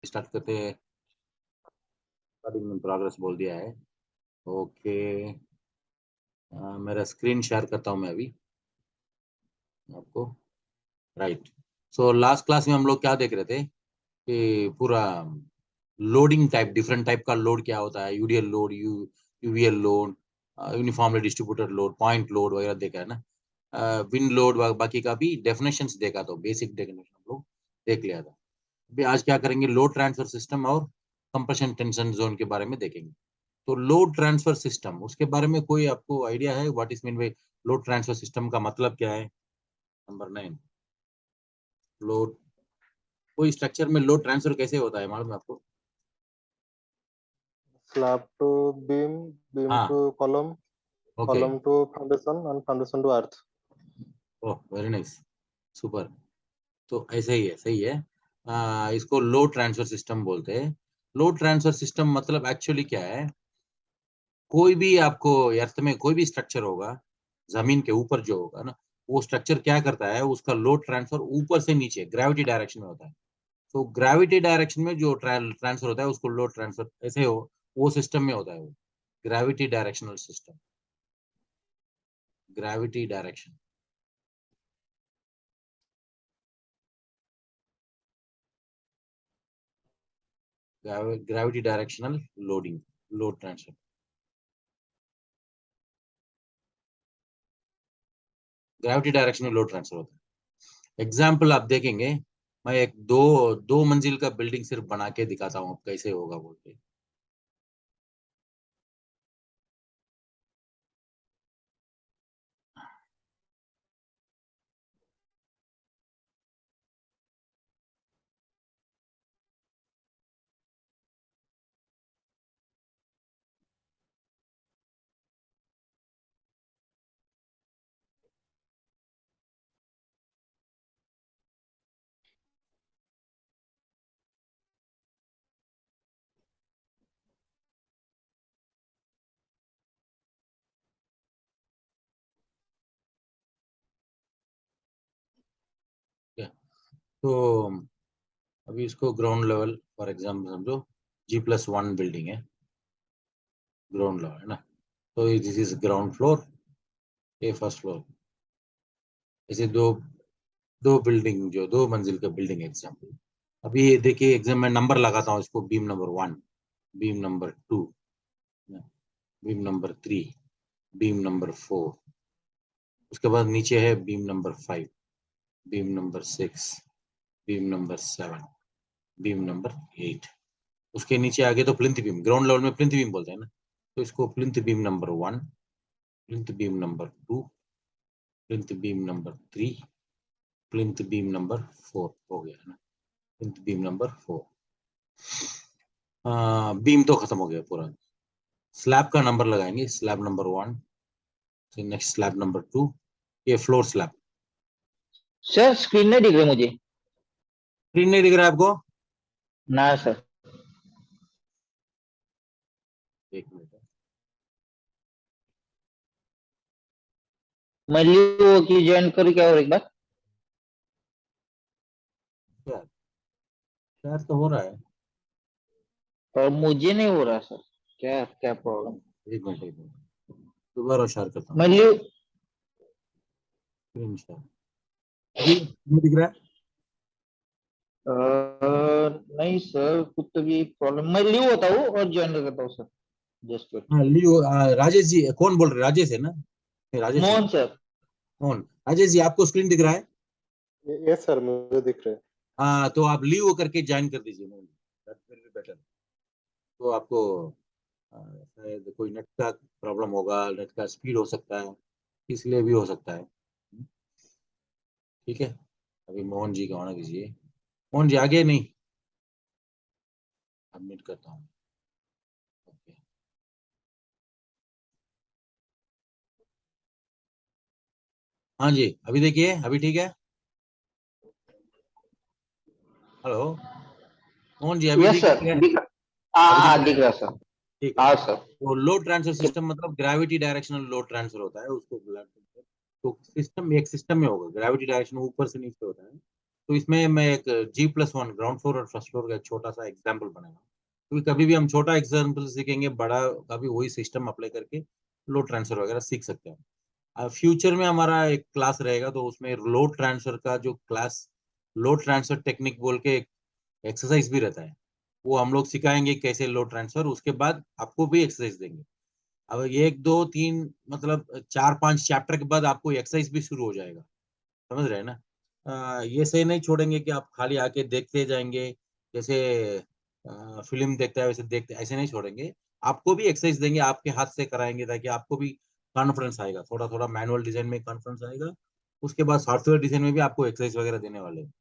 Start करते हैं। Starting में प्रोग्रेस बोल दिया है। ओके, मेरा स्क्रीन शेयर करता हूँ मैं अभी आपको। राइट। सो लास्ट क्लास में हम लोग क्या देख रहे थे कि पूरा लोडिंग टाइप, डिफरेंट टाइप का लोड क्या होता है, UDL load, UVL load, uniformly distributed load, point load वगैरह देखा है ना। विंड लोड बाकी का भी डेफिनेशंस देखा, तो बेसिक डेफिनेशन हम लोग देख लिया था। अभी आज क्या करेंगे, लोड ट्रांसफर सिस्टम और कंप्रेशन टेंशन जोन के बारे में देखेंगे। तो लोड ट्रांसफर सिस्टम, उसके बारे में कोई आपको आइडिया है what is mean by load transfer system का मतलब क्या है? नंबर 9, लोड, कोई स्ट्रक्चर में लोड ट्रांसफर कैसे होता है मालूम है आपको? Slab to beam, beam हाँ, to column, okay, column to foundation, and foundation to earth. Oh very nice, super. तो ऐसे ही है, सही है। इसको लोड ट्रांसफर सिस्टम बोलते हैं। लोड ट्रांसफर सिस्टम मतलब एक्चुअली क्या है, कोई भी आपको अर्थ में कोई भी स्ट्रक्चर होगा, जमीन के ऊपर जो होगा ना, वो स्ट्रक्चर क्या करता है, उसका लोड ट्रांसफर ऊपर से नीचे ग्रेविटी डायरेक्शन में होता है। तो ग्रेविटी डायरेक्शन में जो ट्रांसफर होता है उसको लोड ट्रांसफर ऐसे हो, वो सिस्टम में होता है वो, gravity directional system, gravity direction, gravity directional loading, load transfer, gravity direction में लोड ट्रांसफर होता है। एग्जाम्पल आप देखेंगे, मैं एक दो दो मंजिल का बिल्डिंग सिर्फ बना के दिखाता हूँ, कैसे होगा बोल के। क्या? तो अभी इसको ग्राउंड लेवल फॉर एग्जाम्पल समझो, G+1 बिल्डिंग है, ग्राउंड लेवल है ना। तो दिस इज ग्राउंड फ्लोर, ये फर्स्ट फ्लोर, ऐसे दो दो बिल्डिंग, जो दो मंजिल का बिल्डिंग एग्जाम्पल। अभी ये देखिए एग्जाम में नंबर लगाता हूँ इसको, beam number 1, beam number 2, beam number 3, beam number 4, उसके बाद नीचे है beam number 5, beam number 6, beam number 7, beam number 8। उसके नीचे आगे तो प्लिंथ बीम, ग्राउंड लेवल में प्लिंथ बीम बोलते हैं ना, तो इसको plinth beam number 1, plinth beam number 2, plinth beam number 3, plinth beam number 4 हो गया ना, प्लिंथ बीम नंबर 4। बीम तो खत्म हो गया पूरा। स्लैब का नंबर लगाएंगे, slab number 1, next slab number 2, ये फ्लोर स्लैब। सर स्क्रीन नहीं दिख रही मुझे। स्क्रीन नहीं दिख रहा है आपको? ना सर। एक मिनट, मैं लियो की ज्वाइन करूँ क्या और एक बार? शेयर तो हो रहा है। और मुझे नहीं हो रहा सर, क्या क्या प्रॉब्लम? एक मिनट, एक मिनट, दोबारा शेयर करता हूँ मैं लियो। Screen share. अभी नहीं दिख रहा है? नहीं सर, कुछ तो भी प्रॉब्लम। मैं लियो होता हूँ और ज्वाइन करता हूँ सर। Just wait. हाँ लियो, राजेश जी कौन बोल रहे, राजेश है ना? नहीं, राजेश नहीं, मोहन सर। कौन? राजेश जी आपको स्क्रीन दिख रहा है? Yes sir, मुझे दिख रहे हैं। हाँ, तो आप लीव करके ज्वाइन कर दीजिए, दैट विल बी बेटर। तो आपको शायद कोई नेट का प्रॉब्लम होगा, नेट का स्पीड हो सकता है, इसलिए भी हो सकता है। ठीक है, अभी मोहन जी का होना कीजिए। मोहन जी आगे नहीं, सबमिट करता हूँ। ओके, हाँ जी, अभी देखिए, अभी ठीक है। हेलो मोहन जी, अभी यस दिख सर, रहा है? दिख रहा। अभी दिख हाँ रहा दिख है? रहा सर। ठीक है। हाँ सर। तो लोड ट्रांसफर सिस्टम मतलब ग्रेविटी डायरेक्शनल लोड ट्रांसफर होता है, उसको बुलाते हैं। तो सिस्टम एक सिस्टम में होगा, ग्रेविटी डायरेक्शन ऊपर से नीचे होता है, तो इसमें मैं एक G+1 ग्राउंड फ्लोर और फर्स्ट फ्लोर का एक छोटा सा एग्जाम्पल बनाया, क्योंकि कभी भी हम छोटा एग्जाम्पल सीखेंगे, बड़ा कभी वही सिस्टम अप्लाई करके लोड ट्रांसफर वगैरह सीख सकते हैं। फ्यूचर में हमारा एक क्लास रहेगा, तो उसमें लोड ट्रांसफर का जो क्लास, लोड ट्रांसफर टेक्निक बोल के एक्सरसाइज भी रहता है, वो हम लोग सिखाएंगे कैसे लोड ट्रांसफर, उसके बाद आपको भी एक्सरसाइज देंगे। अब 1 2 3 मतलब 4 5 चैप्टर के बाद आपको एक्सरसाइज भी शुरू हो जाएगा, समझ रहे हैं ना। ये सही नहीं छोड़ेंगे कि आप खाली आके देखते जाएंगे, जैसे फिल्म देखता है वैसे देखते, ऐसे नहीं छोड़ेंगे। आपको भी एक्सरसाइज देंगे, आपके हाथ से कराएंगे, ताकि आपको भी कॉन्फिडेंस आएगा, थोड़ा थोड़ा मैनुअल डिजाइन में कॉन्फिडेंस आएगा। उसके बाद सॉफ्टवेयर डिजाइन में भी आपको एक्सरसाइज वगैरह देने वाले हैं,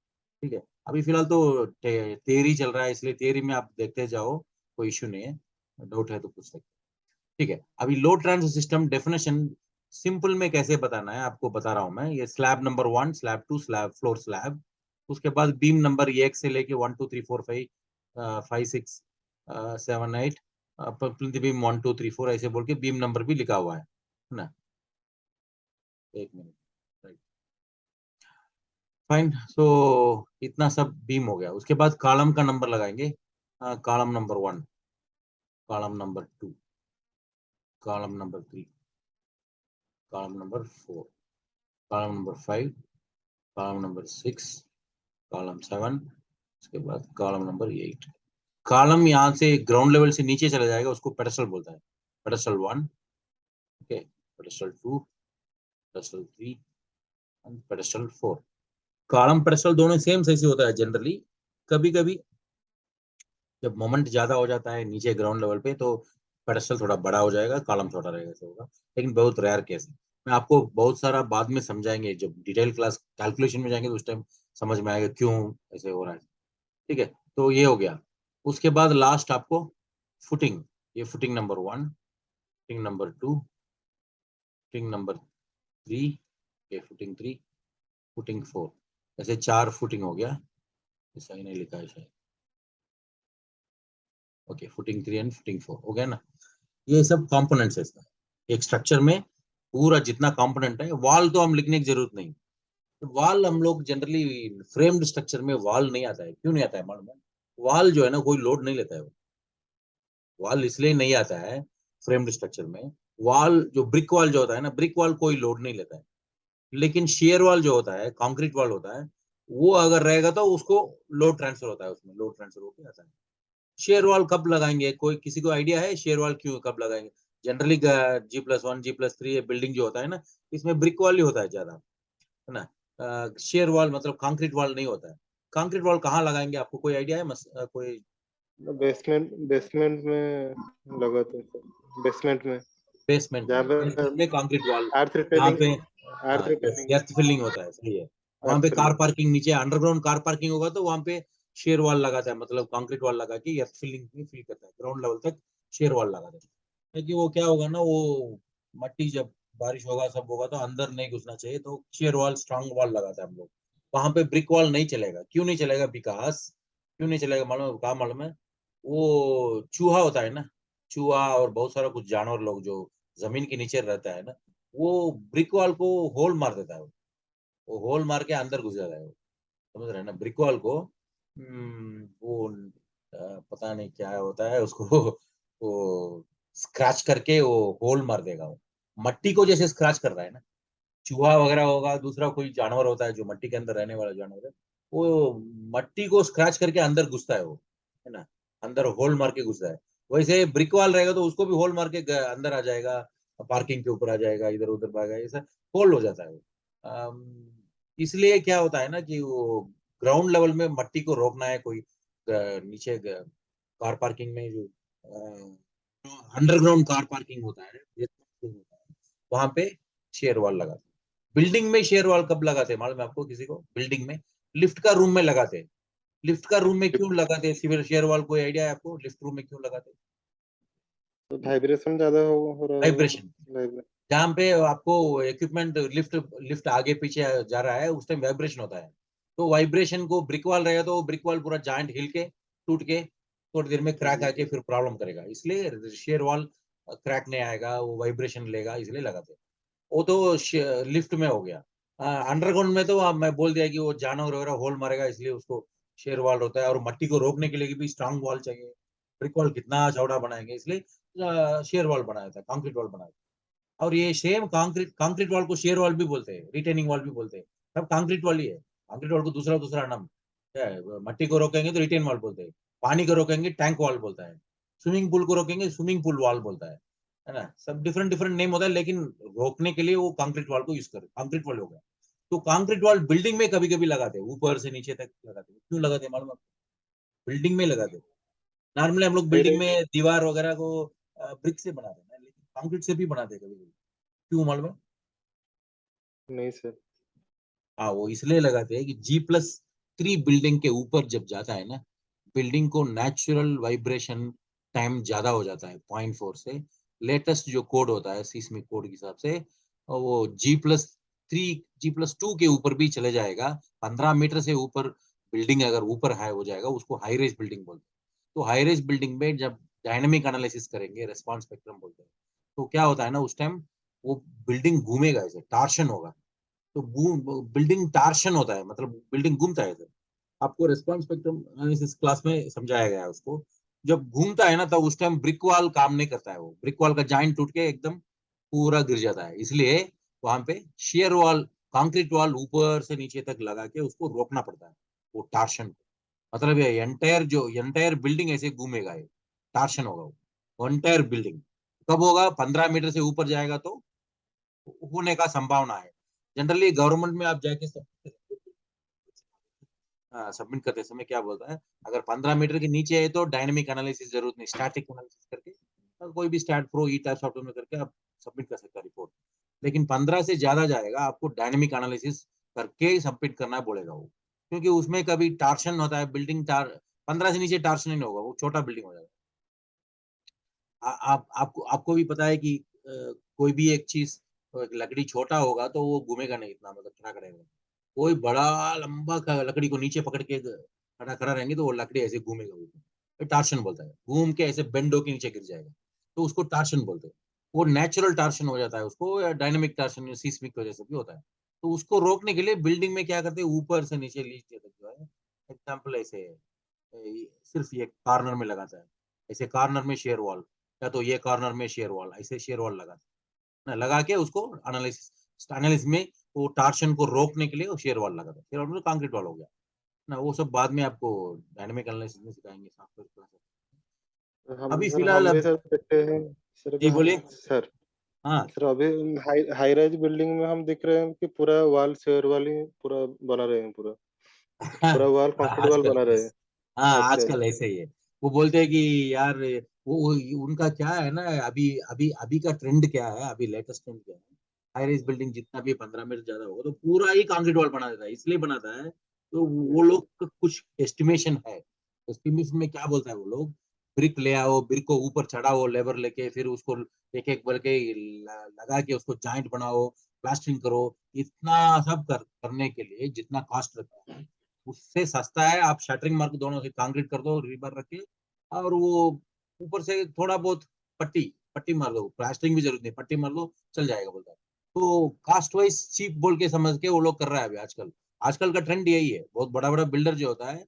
ठीक है। अभी फिलहाल तो थियरी चल रहा है, इसलिए थियरी में आप देखते जाओ, कोई इश्यू नहीं है, डाउट है तो पूछ सकते हैं, ठीक है। अभी load transfer system definition simple में कैसे बताना है आपको बता रहा हूं मैं। ये slab number 1, slab 2, slab floor slab, उसके बाद बीम नंबर 1 से लेके 1 2 3 4 5 5 6 7 8 प्लिंथ बीम 1 2 3 4 ऐसे बोल के बीम नंबर भी लिखा हुआ है ना। एक मिनट, राइट, फाइन। सो इतना सब बीम हो गया। उसके बाद कॉलम का नंबर लगाएंगे, column number 1, column number 2, column number 3, column number 4, column number 5, column number 6, column 7, उसके बाद कॉलम नंबर 8। कॉलम यहाँ से ग्राउंड लेवल से नीचे चला जाएगा, उसको पेडस्टल बोलता है। Pedestal 1, okay, pedestal 2, pedestal 3 and pedestal 4। Column pedestal दोनों सेम साइज से होता है जनरली। कभी कभी जब मोमेंट ज्यादा हो जाता है नीचे ग्राउंड लेवल पे, तो पेडस्टल थोड़ा बड़ा हो जाएगा, कॉलम छोटा रहेगा, ऐसा होगा, लेकिन बहुत रेयर केस है। मैं आपको बहुत सारा बाद में समझाएंगे, जब डिटेल क्लास कैलकुलेशन में जाएंगे तो उस टाइम समझ में आएगा क्यों ऐसे हो रहा है, ठीक है। तो ये हो गया। उसके बाद लास्ट आपको फुटिंग, ये footing number 1, footing number 2, footing number 3, ये फुटिंग 3, फुटिंग 4, ऐसे 4 फुटिंग हो गया। सही नहीं लिखा है शायद, ओके, फुटिंग 3 एंड फुटिंग 4 हो गया ना। ये सब कंपोनेंट्स है इसका, एक स्ट्रक्चर में पूरा जितना कंपोनेंट है। वॉल तो हम लिखने की जरूरत नहीं, वॉल हम लोग जनरली फ्रेम्ड स्ट्रक्चर में वॉल नहीं आता है। क्यों नहीं आता है मालूम है? वॉल जो है ना, कोई लोड नहीं लेता है। वॉल इसलिए नहीं आता है फ्रेम्ड स्ट्रक्चर में। वॉल जो ब्रिक वॉल जो होता है ना, ब्रिक वॉल कोई लोड नहीं लेता है। लेकिन शेयर वॉल जो होता है, कंक्रीट वॉल होता है, वो अगर रहेगा तो उसको लोड ट्रांसफर होता है, उसमें लोड ट्रांसफर होकर आता है। शेयर वॉल कब लगाएंगे, कोई किसी को आइडिया है शेयर वॉल क्यों कब लगाएंगे? जनरली G+1 G+3 बिल्डिंग जो होता है ना, इसमें ब्रिक वॉल ही होता है ज्यादा, है ना। शेयर वॉल मतलब कंक्रीट वॉल नहीं होता है। कंक्रीट वॉल कहाँ लगाएंगे, आपको कोई आइडिया है? कोई बेसमेंट बेसमेंट में लगाते हैं सर, बेसमेंट में, बेसमेंट जहाँ में, पे बेसमेंट में कंक्रीट वॉल, अर्थ जहाँ रिपेयरिंग पे अर्थ रिपेयरिंग एर्थ फिलिंग होता है, सही है। वहां अर्थ पे कार फिलिंग। पार्किंग, नीचे अंडरग्राउंड कार पार्किंग होगा तो वहां पे शेयर वॉल लगाता है, मतलब कंक्रीट वॉल लगा के एर्थ फिलिंग में फिल करता है, ग्राउंड लेवल तक शेयर वॉल लगाता है। क्योंकि वो क्या होगा ना, वो मट्टी जब बारिश होगा सब होगा तो अंदर नहीं घुसना चाहिए, तो शेयर वॉल स्ट्रांग वॉल लगाता है हम लोग। वहां पे ब्रिक वॉल नहीं चलेगा। क्यों नहीं चलेगा? विकास, क्यों नहीं चलेगा मालूम है? कहा मालूम है? वो चूहा होता है ना, चूहा और बहुत सारा कुछ जानवर लोग जो जमीन के नीचे रहता है ना, वो ब्रिक वॉल को होल मार देता है। वो होल मार के अंदर घुस जाता है वो, समझ रहे हैं ना, ब्रिक वॉल को। वो पता नहीं क्या होता है उसको वो स्क्रैच करके वो होल मार देगा वो, मट्टी को जैसे स्क्रैच कर रहा है ना। चूहा वगैरह होगा, दूसरा कोई जानवर होता है जो मट्टी के अंदर रहने वाला जानवर है, वो मट्टी को स्क्रैच करके अंदर घुसता है वो, है ना, अंदर होल मार के घुसता है। वैसे ब्रिक वॉल रहेगा तो उसको भी होल मार के अंदर आ जाएगा, पार्किंग के ऊपर आ जाएगा, इधर उधर भागेगा, ऐसा होल हो जाता है वो। इसलिए क्या होता है ना कि वो ग्राउंड लेवल में मट्टी को रोकना है, कोई नीचे कार पार्किंग में जो अंडरग्राउंड कार पार्किंग होता है, वहां पे शेयर वॉल लगाते हैं। बिल्डिंग में शेयर वॉल कब लगाते हैं मालूम है आपको किसी को? बिल्डिंग में, लिफ्ट का रूम में लगाते हैं। लिफ्ट का रूम में क्यों लगाते हैं सिविल शेयर वॉल? कोई आइडिया है आपको लिफ्ट रूम में क्यों लगाते हैं? तो वाइब्रेशन ज्यादा हो रहा होगा। वाइब्रेशन, जहाँ पे आपको इक्विपमेंट लिफ्ट लिफ्ट आगे पीछे जा रहा है उस टाइम वाइब्रेशन होता है। तो वाइब्रेशन को ब्रिक वॉल रहेगा तो ब्रिक वॉल पूरा जॉइंट हिल के टूट के थोड़ी देर में क्रैक आके फिर प्रॉब्लम करेगा, इसलिए शेयर वॉल क्रैक नहीं आएगा, वो वाइब्रेशन लेगा, इसलिए लगाते हैं। वो तो लिफ्ट में हो गया। अंडरग्राउंड में तो मैं बोल दिया कि वो जानवर वगैरह होल मारेगा, इसलिए उसको शेयर वॉल होता है, और मट्टी को रोकने के लिए भी स्ट्रांग वॉल चाहिए। ब्रिक वॉल कितना चौड़ा बनाएंगे, इसलिए शेयर वॉल बनाया था, कंक्रीट वॉल बनाया था। और ये सेम कंक्रीट वॉल को शेयर वॉल भी बोलते हैं, रिटेनिंग वॉल भी बोलते हैं, सब कंक्रीट वॉल ही है। कंक्रीट वॉल को दूसरा दूसरा नाम क्या है, मट्टी को रोकेंगे तो रिटेन वॉल बोलते हैं, पानी को रोकेंगे टैंक वॉल बोलता है, स्विमिंग पूल को रोकेंगे स्विमिंग पूल वॉल बोलता है ना। सब डिफरेंट डिफरेंट नेम होता है, लेकिन रोकने के लिए वो कंक्रीट वॉल को यूज करें, कंक्रीट वॉल हो गया। तो कंक्रीट वॉल बिल्डिंग में कभी कभी लगाते हैं, ऊपर से नीचे तक लगाते हैं। क्यों लगाते हैं मालूम है? बिल्डिंग में लगाते हैं। नॉर्मली हम लोग हाई बिल्डिंग राइज में दीवार वगैरह को ब्रिक से बनाते हैं ना, लेकिन कंक्रीट से भी बनाते हैं कभी कभी। क्यों मालूम है? नहीं सर। हाँ, वो इसलिए लगाते हैं कि G+3 बिल्डिंग के ऊपर जब जाता है ना, बिल्डिंग को नेचुरल वाइब्रेशन टाइम ज्यादा हो जाता है 0.4 से। लेटेस्ट जो कोड होता है सीस्मिक कोड के हिसाब से, और वो G+3 G+2 के ऊपर भी चले जाएगा। 15 मीटर से ऊपर बिल्डिंग अगर ऊपर हाई हो जाएगा, उसको हाई रेज बिल्डिंग बोलते हैं। तो हाई रेज बिल्डिंग में जब डायनेमिक एनालिसिस करेंगे, रेस्पॉन्स स्पेक्ट्रम बोलते हैं, तो क्या होता है ना, उस टाइम वो बिल्डिंग घूमेगा, ऐसे टार्शन होगा। तो बिल्डिंग टार्शन होता है, मतलब बिल्डिंग घूमता है सर। आपको रेस्पॉन्स स्पेक्ट्रम एनालिसिस क्लास में समझाया गया है उसको। जब घूमता है ना, तो उस टाइम ब्रिक वॉल काम नहीं करता है, वो ब्रिक वॉल का जॉइंट टूट के एकदम पूरा गिर जाता है। इसलिए वहां पे शेयर वॉल, कंक्रीट वॉल ऊपर से नीचे तक लगा के उसको रोकना पड़ता है, वो टार्शन को। मतलब ये एंटायर बिल्डिंग ऐसे घूमेगा, ये टार्शन होगा वो एंटायर बिल्डिंग। कब होगा? 15 मीटर से ऊपर जाएगा तो होने का संभावना है। जनरली गवर्नमेंट में आप जाके सबमिट करते समय क्या बोलता है, अगर 15 मीटर के नीचे है तो डायनेमिक एनालिसिस जरूरत नहीं, स्टैटिक एनालिसिस करके कोई भी स्टैट प्रो ई टाइप सॉफ्टवेयर में करके आप सबमिट कर सकते हैं रिपोर्ट। लेकिन 15 से ज्यादा जाएगा, आपको डायनेमिक एनालिसिस करके सबमिट करना बोलेगा वो, क्योंकि उसमें कभी टार्शन होता है, बिल्डिंग टार 15 से नीचे टार्शन नहीं होगा, वो छोटा बिल्डिंग हो जाएगा। आपको भी पता है कि कोई भी एक चीज, लकड़ी छोटा होगा तो वो घूमेगा नहीं इतना, मतलब खड़ा करेगा। कोई बड़ा लंबा लकड़ी को नीचे पकड़ के खड़ा खड़ा रहेंगे तो वो लकड़ी ऐसे घूमेगा ऊपर, टार्शन बोलता है। घूम के ऐसे बेंड होके नीचे गिर जाएगा, तो उसको टार्शन बोलते हैं। वो नेचुरल टार्शन हो जाता है उसको, या डायनेमिक टार्शन सीस्मिक की वजह से भी होता है। तो उसको रोकने के लिए बिल्डिंग में क्या करते हैं, ऊपर से नीचे नीचे तक जो है, एग्जाम्पल ऐसे सिर्फ ये कॉर्नर में लगाता है, ऐसे कॉर्नर में शेयर वॉल, या तो ये कॉर्नर में शेयर वॉल, ऐसे शेयर वॉल लगाता है ना, लगा के उसको एनालिसिस में वो टार्शन को रोकने के लिए वो शेयर वॉल लगाता है। शेयर वॉल में कंक्रीट वॉल हो गया ना। वो सब बाद में आपको डायनेमिक एनालिसिस में सिखाएंगे, सॉफ्टवेयर क्लास। हम अभी सर फिलहाल हम भी अब सर देखते हैं सर। जी बोलिए। सर हाँ। सर अभी हाई हाई राइज बिल्डिंग में हम देख रहे हैं कि पूरा वॉल शेयर वाल ही पूरा बना रहे हैं, पूरा पूरा वॉल कंक्रीट वॉल आजकल, बना रहे हैं। हाँ अच्छा आजकल अच्छा। ऐसे ही है। वो बोलते हैं कि यार उनका क्या है ना, अभी अभी अभी का ट्रेंड क्या है, अभी लेटेस्ट ट्रेंड क्या है, हाई राइज बिल्डिंग जितना भी 15 मीटर ज्यादा होगा तो पूरा ही कंक्रीट वॉल बना देता है। इसलिए बनाता है, तो वो यस लोग का कुछ एस्टिमेशन है। एस्टिमेशन में क्या बोलता है वो लोग, ब्रिक ले आओ, ब्रिक को ऊपर चढ़ाओ लेबर लेके, फिर उसको एक एक बल के लगा के उसको जॉइंट बनाओ, प्लास्टरिंग करो। इतना सब करने के लिए जितना कॉस्ट लगता है, उससे सस्ता है आप शटरिंग मार्क दोनों से कंक्रीट कर दो, रीबर रख के, और वो ऊपर से थोड़ा बहुत पट्टी पट्टी मार दो, प्लास्टरिंग भी जरूरत नहीं, पट्टी मार दो, चल जाएगा बोलता है। तो कास्ट वाइज चीप बोल के समझ के वो लोग कर रहा है अभी आजकल। आजकल का ट्रेंड यही है, बहुत बड़ा बड़ा बिल्डर जो होता है,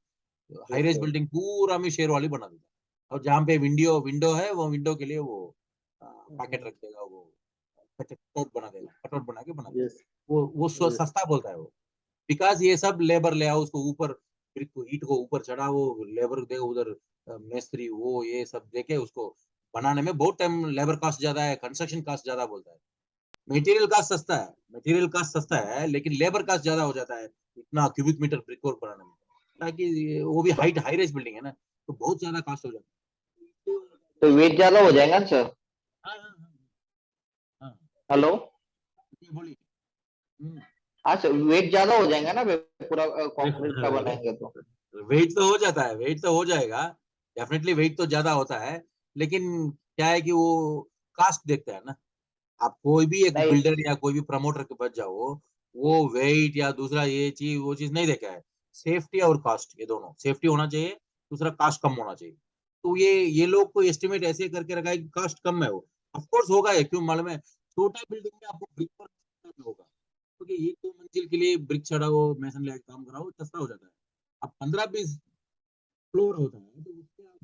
high yes raise sir. Building पूरा में शेयर वाली बना देता है, और जहाँ पे विंडो विंडो है, वो विंडो के लिए वो पैकेट रख देगा, वो कटआउट बना देगा, कटआउट बना के बना देगा। यस वो यस। सस्ता बोलता है वो, बिकॉज ये सब लेबर ले आओ, उसको ऊपर ब्रिक को ईट को ऊपर चढ़ाओ, लेबर दे उधर, मिस्त्री वो ये सब देके उसको बनाने में बहुत टाइम, लेबर कॉस्ट ज्यादा है, कंस्ट्रक्शन कॉस्ट ज्यादा बोलता है। मटेरियल कॉस्ट सस्ता है, मटेरियल कॉस्ट सस्ता है, लेकिन लेबर कॉस्ट ज्यादा हो जाता है इतना क्यूबिक मीटर ब्रिक वर्क बनाने में, ताकि वो भी हाइट हाई रेज बिल्डिंग है ना, तो बहुत ज्यादा कॉस्ट हो जाता तो वेट ज्यादा हो जाएगा ना सर? है। हाँ हाँ हाँ हाँ, हेलो। ये बोलिए। हम्म। हाँ सर, वेट ज्यादा हो जाएगा ना पूरा कंक्रीट का बनाएंगे तो? वेट तो हो जाता है, वेट तो हो जाएगा, डेफिनेटली वेट तो ज्यादा होता है, लेकिन क्या है कि वो कास्ट देखता है ना। आप कोई भी एक नहीं। बिल्डर या कोई भी प्रमोटर के पास जाओ, वो वेट या दूसरा ये चीज वो चीज नहीं देखा है। सेफ्टी और कास्ट, ये दोनों, सेफ्टी होना चाहिए, दूसरा कास्ट कम होना चाहिए। तो ये लोग को एस्टिमेट ऐसे करके रखा है कि कास्ट कम है वो। ऑफ कोर्स होगा, ये क्यों मालूम है, छोटा बिल्डिंग में आपको ब्रिक वर्क होगा, तो कि 1-2 मंजिल के लिए ब्रिक चढ़ाओ, मेसन लेके काम कराओ, सस्ता हो जाता है। अब 15-20 फ्लोर होता है तो उसके आप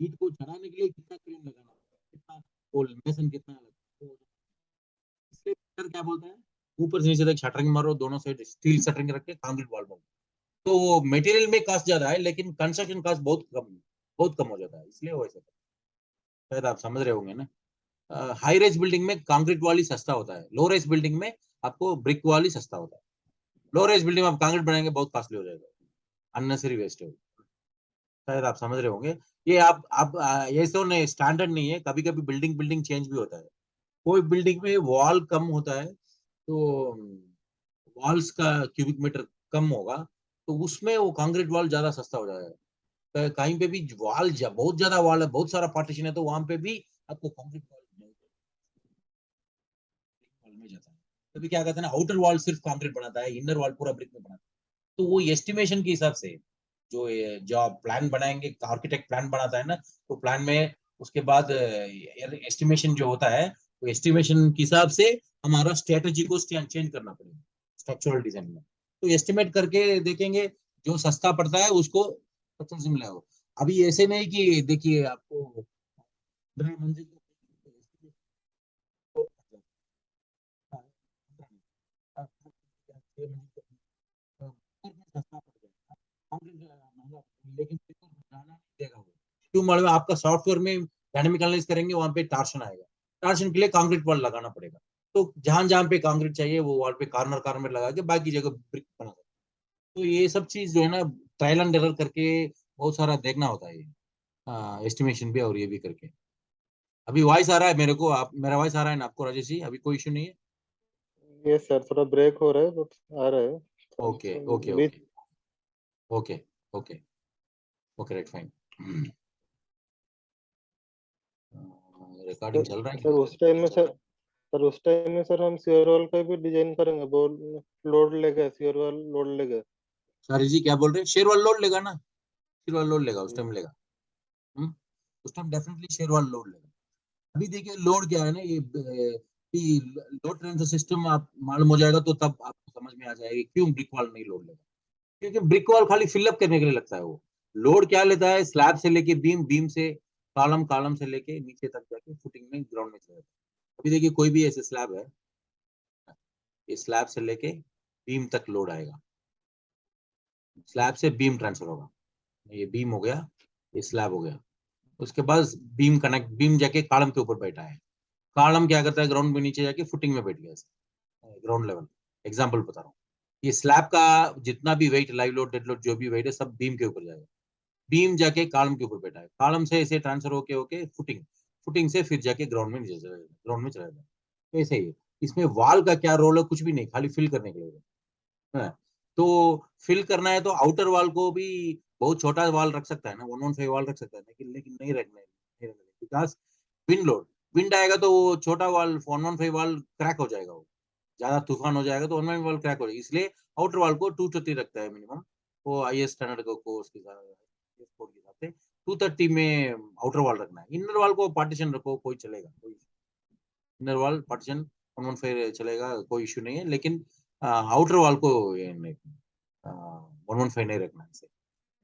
ईंट को चढ़ाने के लिए कितना क्रेन लगाना होता है, कितना वो मेसन कितना लगता है। तो इसलिए बिल्डर क्या बोलता है, ऊपर से नीचे तक शटरिंग मारो, दोनों साइड स्टील शटरिंग रख के कंक्रीट वॉल बनाओ। तो वो मटेरियल में कॉस्ट ज्यादा है लेकिन कंस्ट्रक्शन कॉस्ट बहुत कम हो जाता है, इसलिए वो ऐसा शायद आप समझ रहे होंगे ना। हाई रेज बिल्डिंग में कंक्रीट वाली सस्ता होता है, लो रेज बिल्डिंग में आपको ब्रिक वाली सस्ता होता है। लो रेज बिल्डिंग में आप कंक्रीट बनाएंगे बहुत कॉस्टली हो जाएगा, अननेसेसरी वेस्ट है, शायद आप समझ रहे होंगे। ये आप ये तो नहीं स्टैंडर्ड नहीं है, कभी कभी बिल्डिंग चेंज भी होता है। कोई बिल्डिंग में वॉल कम होता है तो वॉल्स का क्यूबिक मीटर कम होगा तो उसमें वो कंक्रीट वॉल ज्यादा सस्ता हो जाएगा। कहीं पे भी वॉल बहुत ज्यादा वॉल है, बहुत सारा पार्टीशन है, तो वहां पे भी आपको कंक्रीट वॉल में जाता है। तभी क्या कहते हैं ना, आउटर वॉल सिर्फ कंक्रीट बनाता है, इनर वॉल पूरा ब्रिक में बनाता है। तो वो एस्टिमेशन के हिसाब से जो आप प्लान बनाएंगे, आर्किटेक्ट प्लान बनाता है ना, तो प्लान में उसके बाद एस्टिमेशन जो होता है, वो एस्टिमेशन के हिसाब से हमारा स्ट्रेटेजी को चेंज करना पड़ेगा स्ट्रक्चरल डिजाइन में। तो एस्टिमेट करके देखेंगे, जो सस्ता पड़ता है उसको पचास में लगाओ। अभी ऐसे नहीं कि देखिए आपको 15 मंजिल सस्ता पड़ जाएगा, लेकिन देगा वो। क्यों मालूम है? आपका सॉफ्टवेयर में डायनेमिक एनालाइज करेंगे, वहां पे टार्शन आएगा, टार्शन के लिए कंक्रीट वॉल लगाना पड़ेगा। तो जहां जहां पे कंक्रीट चाहिए वो वॉल पे कॉर्नर लगा के बाकी जगह ब्रिक बना सकते। तो ये सब चीज जो है ना, ट्रायल एंड एरर करके बहुत सारा देखना होता है, एस्टिमेशन भी और ये भी करके। अभी वॉइस आ रहा है मेरे को, आप मेरा वॉइस आ रहा है ना आपको राजेश जी? अभी कोई इशू नहीं है? ये सर थोड़ा ब्रेक हो रहा है बट आ रहा है ओके ओके बीच। Okay okay okay okay right fine. Recording चल रहा है सर क्या? उस टाइम में उस टाइम में सर हम शेयर वॉल का भी डिजाइन करेंगे, वो लोड लेगा, शेयर वॉल लोड लेगा। सॉरी जी, क्या बोल रहे हैं? शेयर वाल लोड लेगा ना, शेयर वाल लोड लेगा, उस टाइम लेगा। हम्म, उस टाइम डेफिनेटली शेयर वाल लोड लेगा। अभी देखिए लोड क्या है ना, ये लोड ट्रांसफर सिस्टम आप मालूम हो जाएगा तो तब आपको समझ में आ जाएगा क्यों ब्रिक वॉल नहीं लोड लेगा। क्योंकि ब्रिक वॉल खाली फिलअप करने के लिए लगता है, वो लोड क्या लेता है, स्लैब से लेके बीम, बीम से कॉलम, कॉलम से लेके नीचे तक जाके फुटिंग में, ग्राउंड में चला जाता है। अभी देखिए कोई भी ऐसे स्लैब है, ये स्लैब से लेके बीम तक लोड आएगा, स्लैब से बीम ट्रांसफर होगा, ये बीम हो गया, ये स्लैब हो गया। उसके बाद बीम जाके कॉलम के ऊपर बैठा है, कॉलम क्या करता है, ग्राउंड में नीचे जाके फुटिंग में बैठ गया, ग्राउंड लेवल। एग्जाम्पल बता रहा हूँ, ये स्लैब का जितना भी weight, live load, dead load, जो भी वेट है, सब बीम के ऊपर जाएगा, बीम जाके कॉलम के ऊपर बैठा है, कॉलम से ऐसे ट्रांसफर होके होके फुटिंग, फुटिंग से फिर जाके ग्राउंड में नीचे चला जाएगा, ग्राउंड में चला जाएगा। तो ऐसे ही है। इसमें वॉल का क्या रोल है? कुछ भी नहीं, खाली फिल करने के लिए है। तो फिल करना है तो आउटर वॉल को भी बहुत छोटा वॉल रख सकता है ना, 115 वॉल रख सकता है, लेकिन लेकिन नहीं रखना बिकॉज विंड लोड, विंड आएगा तो वो छोटा वॉल 115 वॉल क्रैक हो जाएगा, वो ज्यादा तूफान हो जाएगा तो 115 वॉल क्रैक हो जाएगा। इसलिए आउटर वॉल को 230 रखता है मिनिमम, वो आईएस स्टैंडर्ड को कोर्स के हिसाब से 230 में आउटर वॉल रखना है। इनर वॉल को पार्टीशन रखो, कोई चलेगा, कोई इनर वॉल पार्टीशन 115 चलेगा, कोई इश्यू नहीं है, लेकिन आउटर वॉल को ये नहीं, 115 नहीं रखना है।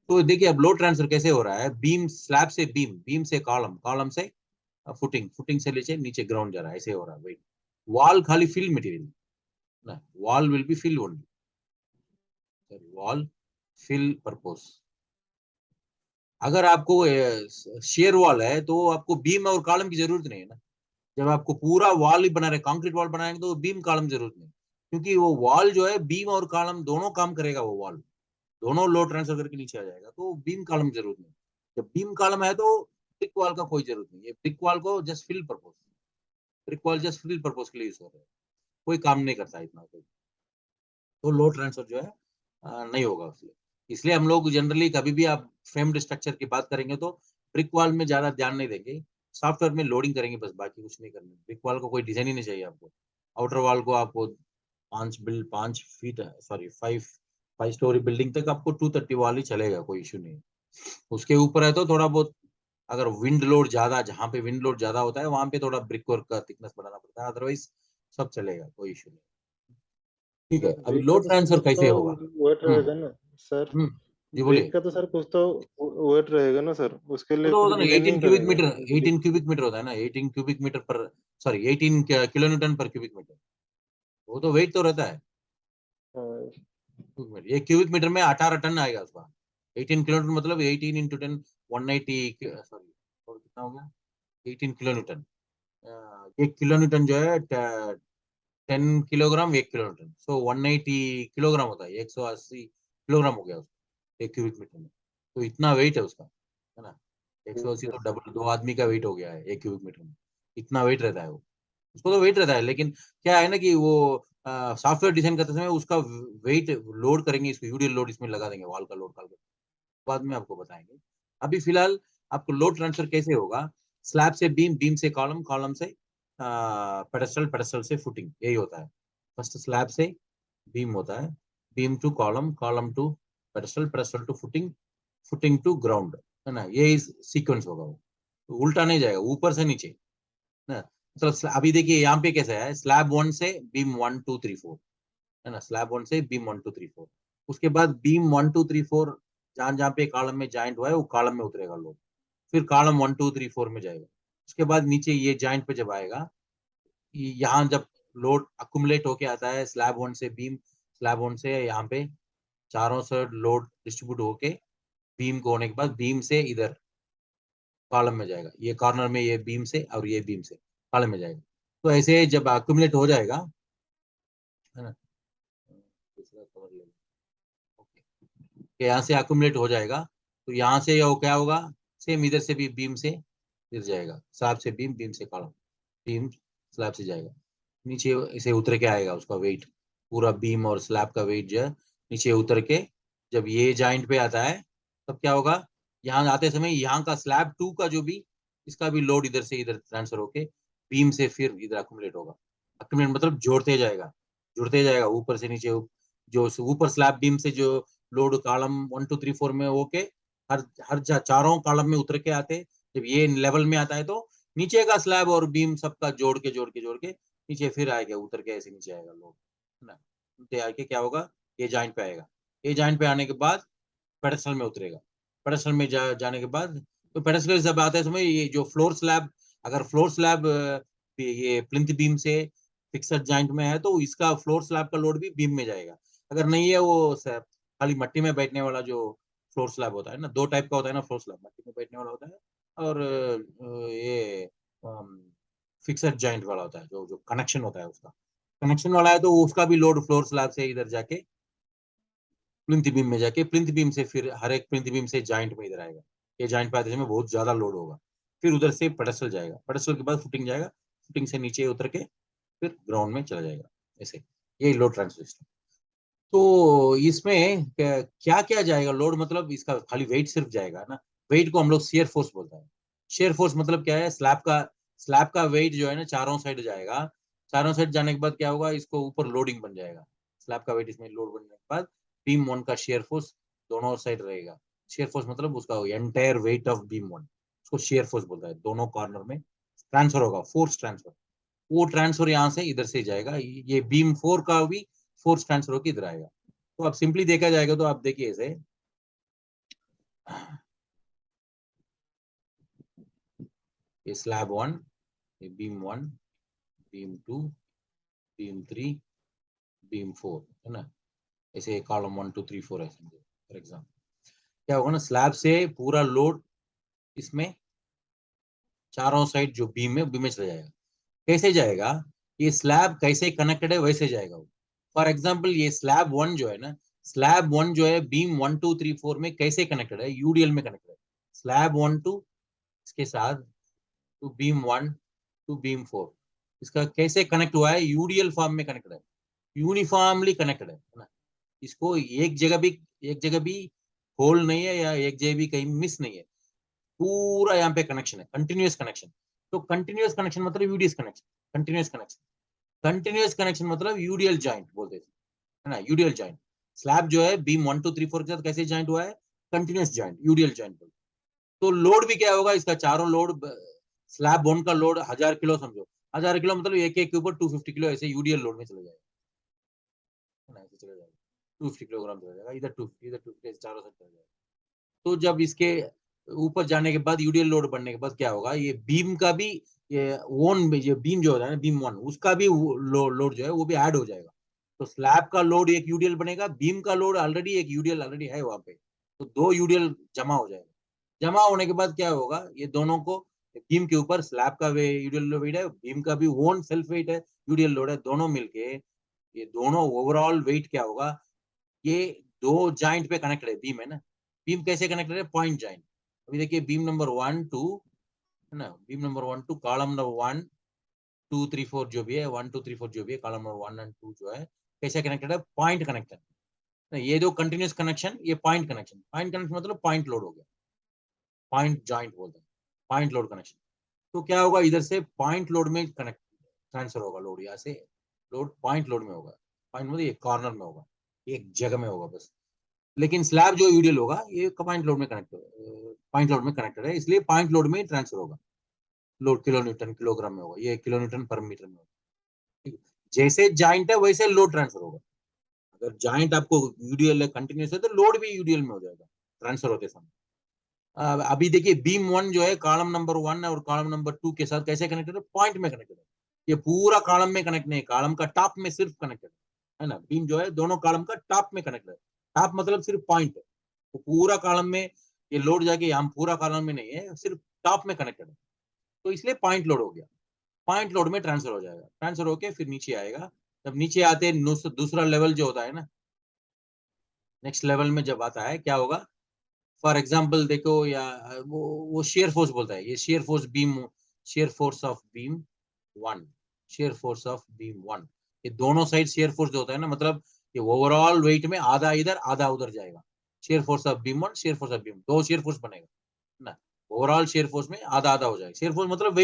तो देखिए अब लोड ट्रांसफर कैसे हो रहा है, बीम, स्लैब से बीम, बीम से कॉलम, कॉलम से फुटिंग, फुटिंग से नीचे, नीचे ग्राउंड जा रहा है, ऐसे हो रहा है। वेट वॉल खाली फिल मटेरियल ना, wall will be fill only, wall fill purpose. अगर आपको शेयर वॉल है तो आपको बीम और कॉलम की जरूरत नहीं है ना। जब आपको पूरा वॉल ही बना रहे, कंक्रीट वॉल बनाएंगे तो बीम कॉलम जरूरत नहीं, क्योंकि वो वॉल जो है बीम और कॉलम दोनों काम करेगा, वो वॉल दोनों लोड ट्रांसफर करके नीचे आ जाएगा, तो बीम कॉलम की जरूरत नहीं। जब बीम कॉलम है तो ब्रिक वॉल का कोई जरूरत नहीं है, ब्रिक वॉल को just fill purpose, brick wall just fill purpose के लिए यूज हो रहा है, कोई काम नहीं करता इतना कोई। तो लोड ट्रांसफर जो है नहीं होगा उसलिए। इसलिए हम लोग जनरली कभी भी आप फ्रेम्ड स्ट्रक्चर की बात करेंगे तो ब्रिक वॉल में ज्यादा ध्यान नहीं देंगे, सॉफ्टवेयर में लोडिंग करेंगे बस, बाकी कुछ नहीं करना। ब्रिक वॉल को कोई डिजाइन ही नहीं चाहिए आपको। आउटर वॉल को आपको 5 फीट, सॉरी 5 स्टोरी बिल्डिंग तक आपको 230 वॉल ही चलेगा, कोई इशू नहीं। उसके ऊपर है तो थोड़ा बहुत, अगर विंड लोड ज्यादा, जहाँ पे विंड लोड ज्यादा होता है वहां पे थोड़ा ब्रिक वर्क का थिकनेस बढ़ाना पड़ता है, अदरवाइज सब चलेगा, कोई इशू नहीं। ठीक है, सर अभी वेट का लोड तो ट्रांसफर कुछ कैसे तो होगा? वेट हम्म रहेगा ना सर। जी वेट बोलिए। का तो सर कुछ तो वेट रहेगा ना सर, उसके वो लिए तो फिर होता है ना, 18 डिजाइनिंग क्यूबिक करेंगे मीटर, बिल्डिंग। 18 क्यूबिक मीटर होता है ना, 18 क्यूबिक मीटर पर, सॉरी 18 किलो न्यूटन पर क्यूबिक मीटर। वो तो वेट तो रहता है हाँ क्यूबिक मीटर। ये क्यूबिक मीटर में 18 टन आएगा उसका। 18 किलो न्यूटन मतलब 18 इंटू 10, 180, सॉरी और कितना हो गया, 18 किलो न्यूटन। 1 किलो न्यूटन जो है 10 किलोग्राम, 1 किलो न्यूटन, सो 180 किलोग्राम होता है, 180 किलोग्राम हो गया उसका 1 क्यूबिक मीटर में। तो इतना वेट है उसका, है ना। 180 तो डबल, 2 आदमी का वेट हो गया है 1 क्यूबिक मीटर में। इतना वेट रहता है वो, उसको तो वेट रहता है, लेकिन क्या है ना कि वो सॉफ्टवेयर डिजाइन करते समय उसका वेट लोड करेंगे, इसको यूडीएल लोड इसमें लगा देंगे, वॉल का लोड का बाद में आपको बताएंगे। अभी फिलहाल आपको लोड ट्रांसफर कैसे होगा, स्लैब से बीम, बीम से कॉलम, कॉलम से पेडेस्टल, पेडेस्टल से फुटिंग, यही होता है। फर्स्ट स्लैब से बीम होता है, beam to column, column to pedestal, pedestal to footing, footing to ground, है ना। यही सीक्वेंस होगा वो, तो उल्टा नहीं जाएगा ऊपर से नीचे ना। मतलब अभी देखिए यहाँ पे कैसा है, स्लैब 1 से बीम 1 2 3 4, है ना। स्लैब 1 से बीम 1 2 3 4, उसके बाद बीम 1 2 3 4 जहां जहां पे कॉलम में ज्वाइंट हुआ है वो कॉलम में उतरेगा लोड, फिर कॉलम 1 2 3 4 में जाएगा। उसके बाद नीचे ये ज्वाइंट पे जब आएगा, यहाँ जब लोड अकुमुलेट होके आता है स्लैब 1 से बीम, स्लैब 1 से यहाँ पे चारों साइड लोड डिस्ट्रीब्यूट होके बीम को होने के बाद बीम से इधर कॉलम में जाएगा, ये कॉर्नर में ये बीम से और ये बीम से कॉलम में जाएगा। तो ऐसे जब अक्यूमुलेट हो जाएगा, है ना, दूसरा कवर ले लो, ओके, कि यहाँ से अक्यूमुलेट हो जाएगा, तो यहाँ से वो क्या होगा, सेम इधर से भी बीम से गिर जाएगा, स्लैब से बीम, बीम से कॉलम, बीम स्लैब से जाएगा नीचे, इसे उतर के आएगा उसका वेट, पूरा बीम और स्लैब का वेट जो है नीचे उतर के जब ये जॉइंट पे आता है, तब क्या होगा, यहाँ आते समय यहाँ का स्लैब 2 का जो भी, इसका भी लोड इधर से इधर ट्रांसफर होके बीम से फिर इधर अक्यूमुलेट होगा। अक्यूमुलेट मतलब जोड़ते जाएगा, जुड़ते जाएगा ऊपर से नीचे, जो ऊपर स्लैब बीम से जो लोड कॉलम 1 2 3 4 में होके हर हर चारों कॉलम में उतर के आते, जब ये लेवल में आता है तो नीचे का स्लैब और बीम सबका जोड़ के जोड़ के जोड़ के नीचे फिर आएगा, उतर के ऐसे नीचे आएगा लोड, है ना। नीचे आके क्या होगा, ये जॉइंट पे आएगा, ये जॉइंट पे आने के बाद पेडस्टल में उतरेगा, पेडस्टल में जाने के बाद, तो पेडस्टल जब आते समय ये जो फ्लोर स्लैब, अगर फ्लोर स्लैब ये प्लिंथ बीम से फिक्सड जॉइंट में है तो इसका फ्लोर स्लैब का लोड भी बीम में जाएगा। अगर नहीं है वो खाली मट्टी में बैठने वाला जो फ्लोर स्लैब होता है ना, दो टाइप का होता है ना फ्लोर स्लैब, मट्टी में बैठने वाला होता है और ये फिक्सड जॉइंट वाला होता है, जो जो कनेक्शन होता है उसका, कनेक्शन वाला है तो उसका भी लोड फ्लोर स्लैब से इधर जाके प्लिंथ बीम में जाके, प्लिंथ बीम से फिर हर एक प्लिंथ बीम से जॉइंट में इधर आएगा, ये जॉइंट पे आते समय बहुत ज्यादा लोड होगा, फिर उधर से पेडस्टल जाएगा, पेडस्टल के बाद फुटिंग जाएगा, फुटिंग से नीचे उतर के फिर ग्राउंड में चला जाएगा, ऐसे यही लोड ट्रांसफर सिस्टम। तो इसमें क्या क्या जाएगा लोड, मतलब इसका खाली वेट सिर्फ जाएगा ना, वेट को हम लोग शेयर फोर्स बोलते हैं। शेयर फोर्स मतलब क्या है, स्लैब का वेट जो है ना चारों साइड जाएगा, चारों साइड जाने के बाद क्या होगा, इसको ऊपर लोडिंग बन जाएगा, स्लैब का वेट इसमें लोड बनने के बाद बीम 1 का शेयर फोर्स दोनों साइड रहेगा। शेयर फोर्स मतलब उसका एंटायर वेट ऑफ बीम 1, उसको शेयर फोर्स बोलता है, दोनों कॉर्नर में ट्रांसफर होगा, फोर्स ट्रांसफर, वो ट्रांसफर यहाँ से इधर से जाएगा, ये बीम 4 का भी फोर्स ट्रांसफर होकर इधर आएगा। तो अब सिंपली देखा जाएगा तो आप देखिए ऐसे, ये स्लैब 1, ये बीम 1, बीम 2, बीम 3, बीम 4, है ना, ऐसे कॉलम 1 2 3 4 है फॉर एग्जाम्पल। क्या होगा ना, स्लैब से पूरा लोड इसमें चारों साइड जो बीम है, बीम में चला जाएगा। कैसे जाएगा, ये स्लैब कैसे कनेक्टेड है वैसे जाएगा वो। फॉर एग्जाम्पल ये स्लैब 1 जो है ना, स्लैब 1 जो है बीम 1 2 3 4 में कैसे कनेक्टेड है, यूडीएल में कनेक्टेड है, स्लैब 1 2 इसके साथ टू बीम 1 टू बीम 4, इसका कैसे कनेक्ट हुआ है, यूडीएल फॉर्म में कनेक्टेड है, यूनिफॉर्मली कनेक्टेड है ना। इसको एक जगह भी होल नहीं है या एक जगह भी कहीं मिस नहीं है, पूरा यहाँ पे कनेक्शन है, कंटिन्यूअस कनेक्शन। तो कंटिन्यूअस कनेक्शन मतलब UDS connection, continuous connection, continuous connection मतलब यूडीएल जॉइंट बोलते हैं ना, यूडीएल जॉइंट। स्लैब जो है बीम 1 2 3 4 के साथ कैसे जॉइंट हुआ है, कंटिन्यूअस जॉइंट, यूडीएल जॉइंट। तो लोड भी क्या होगा, इसका चारों लोड, स्लैब 1 का लोड 1000 किलो समझो, 1000 किलो मतलब एक एक के ऊपर 250 किलो ऐसे यूडीएल लोड में चले जाएगा। 250 किलोग्राम चला जाएगा, इधर 250, इधर 250, चारों साइड चला जाएगा। तो जब इसके ऊपर जाने के बाद यूडीएल लोड बढ़ने के बाद क्या होगा, ये बीम का भी ये बीम जो होता है ना, बीम 1, उसका भी लोड जो है वो भी ऐड हो जाएगा। तो स्लैब का लोड एक यूडीएल बनेगा, बीम का लोड ऑलरेडी एक यूडीएल ऑलरेडी है वहां पे, तो 2 यूडीएल जमा हो जाएगा। जमा होने के बाद क्या होगा, ये दोनों को बीम के ऊपर स्लैब का यूडीएल वेट है, बीम का भी ओन सेल्फ वेट है, यूडीएल लोड है, दोनों मिलके ये दोनों ओवरऑल वेट क्या होगा, ये 2 जॉइंट पे कनेक्टेड है, बीम है ना, बीम कैसे कनेक्टेड है, पॉइंट जॉइंट। अभी देखिए बीम नंबर 1 2 है ना, बीम नंबर 1 2 कॉलम नंबर 1 2 3 4 जो भी है, 1 2 3 4 जो भी है, कॉलम नंबर 1 एंड 2 जो है कैसे कनेक्टेड है, पॉइंट कनेक्टेड। ये दो कंटिन्यूस कनेक्शन, ये पॉइंट कनेक्शन। पॉइंट कनेक्शन मतलब पॉइंट लोड हो गया, पॉइंट जॉइंट बोलते हैं, पॉइंट लोड कनेक्शन। तो क्या होगा, इधर से पॉइंट लोड में कनेक्ट ट्रांसफर होगा लोड, यहाँ से लोड पॉइंट लोड में होगा, पॉइंट मतलब ये कॉर्नर में होगा, एक जगह में होगा बस। लेकिन स्लैब जो यूडीएल होगा ये पॉइंट लोड में कनेक्टेड है, इसलिए पॉइंट लोड में ट्रांसफर होगा। लोड किलो न्यूटन किलोग्राम में होगा, ये किलो न्यूटन पर मीटर में होगा। जैसे जॉइंट है वैसे लोड ट्रांसफर होगा। अगर जॉइंट आपको यूडीएल है कंटिन्यूस है तो लोड भी यूडीएल में हो जाएगा ट्रांसफर होते समय। अभी देखिए बीम 1 जो है कॉलम नंबर 1 और कॉलम नंबर 2 के साथ कैसे कनेक्टेड है, पॉइंट में कनेक्टेड है। ये पूरा कॉलम में कनेक्ट नहीं है, कॉलम का टॉप में सिर्फ कनेक्टेड है ना। बीम जो है दोनों कॉलम का टॉप में कनेक्टेड है, टॉप मतलब सिर्फ पॉइंट है। तो पूरा कॉलम में ये लोड जाके यहाँ पूरा कॉलम में नहीं है, सिर्फ टॉप में कनेक्टेड है, तो इसलिए पॉइंट लोड हो गया। पॉइंट लोड में ट्रांसफर हो जाएगा, ट्रांसफर होके फिर नीचे आएगा। जब नीचे आते दूसरा लेवल जो होता है ना, नेक्स्ट लेवल में जब आता है क्या होगा, फॉर एग्जाम्पल देखो, या वो शेयर फोर्स बोलता है, ये shear force beam, shear force of beam 1, shear force of beam 1, ये दोनों साइड शेयर फोर्स जो होता है ना, मतलब ये ओवरऑल वेट में आधा इधर आधा उधर जाएगा। Shear force of beam 1, shear force of beam 2, shear force बनेगा ना, ओवरऑल शेयर फोर्स में आधा आधा हो जाएगा। शेयर फोर्स मतलब